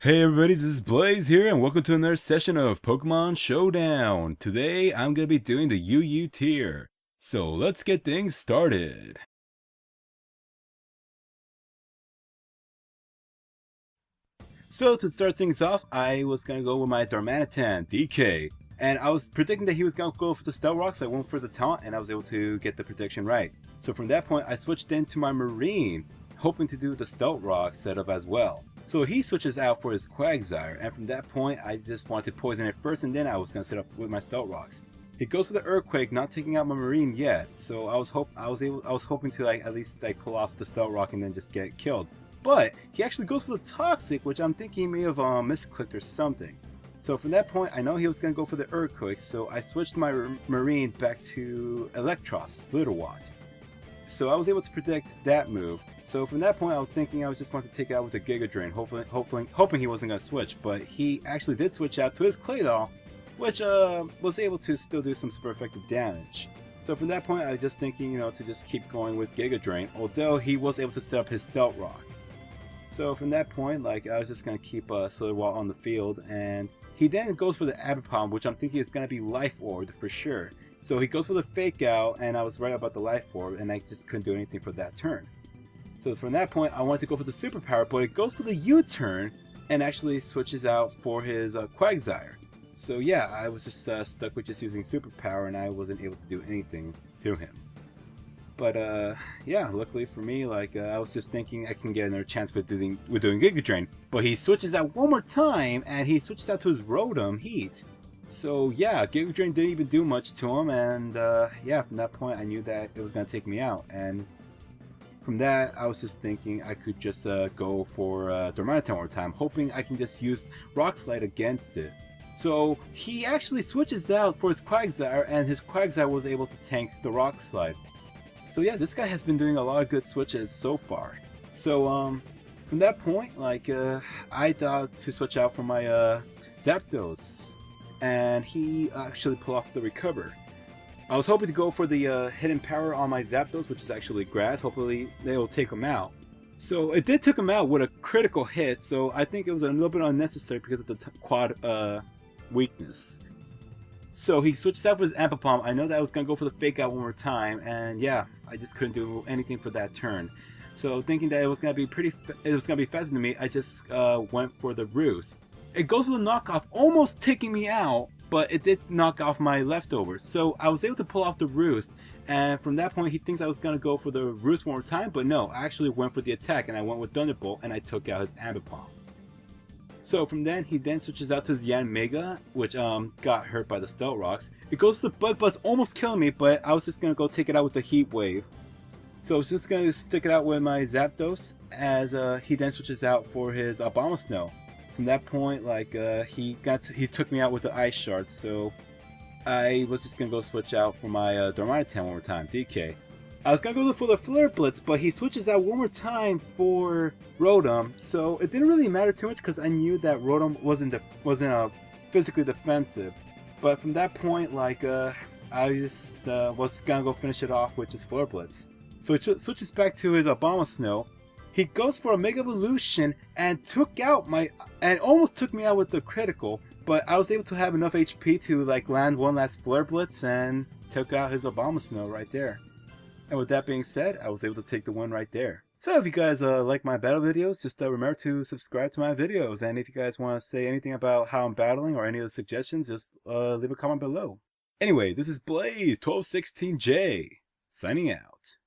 Hey everybody, this is Blaze here, and welcome to another session of Pokemon Showdown. Today, I'm going to be doing the UU tier. So let's get things started. So to start things off, I was going to go with my Darmanitan, DK. And I was predicting that he was going to go for the Stealth Rock, so I went for the Taunt, and I was able to get the prediction right. So from that point, I switched into my Marine, hoping to do the Stealth Rock setup as well. So he switches out for his Quagsire, and from that point, I just wanted to poison it first, and then I was going to set up with my Stealth Rocks. He goes for the Earthquake, not taking out my Marine yet, so I was hoping to at least pull off the Stealth Rock and then just get killed. But he actually goes for the Toxic, which I'm thinking he may have misclicked or something. So from that point, I know he was going to go for the Earthquake, so I switched my Marine back to Electros, Slitterwatt. So I was able to predict that move. So from that point, I was thinking I was just going to take it out with the Giga Drain, hoping he wasn't going to switch. But he actually did switch out to his Claydol, which was able to still do some super effective damage. So from that point, I was just thinking, to just keep going with Giga Drain, although he was able to set up his Stealth Rock. So from that point, I was just going to keep Slitterwatt on the field, and he then goes for the Abipom, which I'm thinking is going to be Life Orb for sure. So he goes for the Fake Out, and I was right about the Life Orb, and I just couldn't do anything for that turn. So from that point, I wanted to go for the Superpower, but it goes for the U-turn, and actually switches out for his Quagsire. So yeah, I was just stuck with just using Superpower, and I wasn't able to do anything to him. But yeah, luckily for me, I was just thinking I can get another chance with doing Giga Drain. But he switches out one more time, and he switches out to his Rotom Heat. So yeah, Giga Drain didn't even do much to him, and yeah, from that point I knew that it was going to take me out. And from that, I was just thinking I could just go for Darmanitan one more time, hoping I can just use Rock Slide against it. So he actually switches out for his Quagsire, and his Quagsire was able to tank the Rock Slide. So yeah, this guy has been doing a lot of good switches so far. So from that point, I thought to switch out for my Zapdos, and he actually pulled off the Recover. I was hoping to go for the Hidden Power on my Zapdos, which is actually Grass. Hopefully they will take him out. So it did take him out with a critical hit, so I think it was a little bit unnecessary because of the quad weakness. So he switches out for his Ambipom. I know that I was going to go for the Fake Out one more time, and yeah, I just couldn't do anything for that turn. So thinking that it was going to be faster than me, I just went for the Roost. It goes with a knockoff, almost taking me out, but it did knock off my leftovers. So I was able to pull off the Roost, and from that point he thinks I was going to go for the Roost one more time, but no, I actually went for the attack, and I went with Thunderbolt, and I took out his Ambipom. So from then, he then switches out to his Yanmega, which got hurt by the Stealth Rocks. It goes to the Bug Buzz, almost killing me, but I was just going to go take it out with the Heat Wave. So I was just going to stick it out with my Zapdos, as he then switches out for his Abomasnow. From that point, he took me out with the Ice Shard, so I was just going to go switch out for my Darmanitan one more time, DK. I was going to go for the Flare Blitz, but he switches out one more time for Rotom, so it didn't really matter too much because I knew that Rotom wasn't physically defensive. But from that point, I just was going to go finish it off with just Flare Blitz. So it switches back to his Abomasnow. He goes for a Mega Evolution and almost took me out with the critical, but I was able to have enough HP to land one last Flare Blitz and took out his Abomasnow right there. And with that being said, I was able to take the win right there. So if you guys like my battle videos, just remember to subscribe to my videos. And if you guys want to say anything about how I'm battling or any other suggestions, just leave a comment below. Anyway, this is Blaze 1216J, signing out.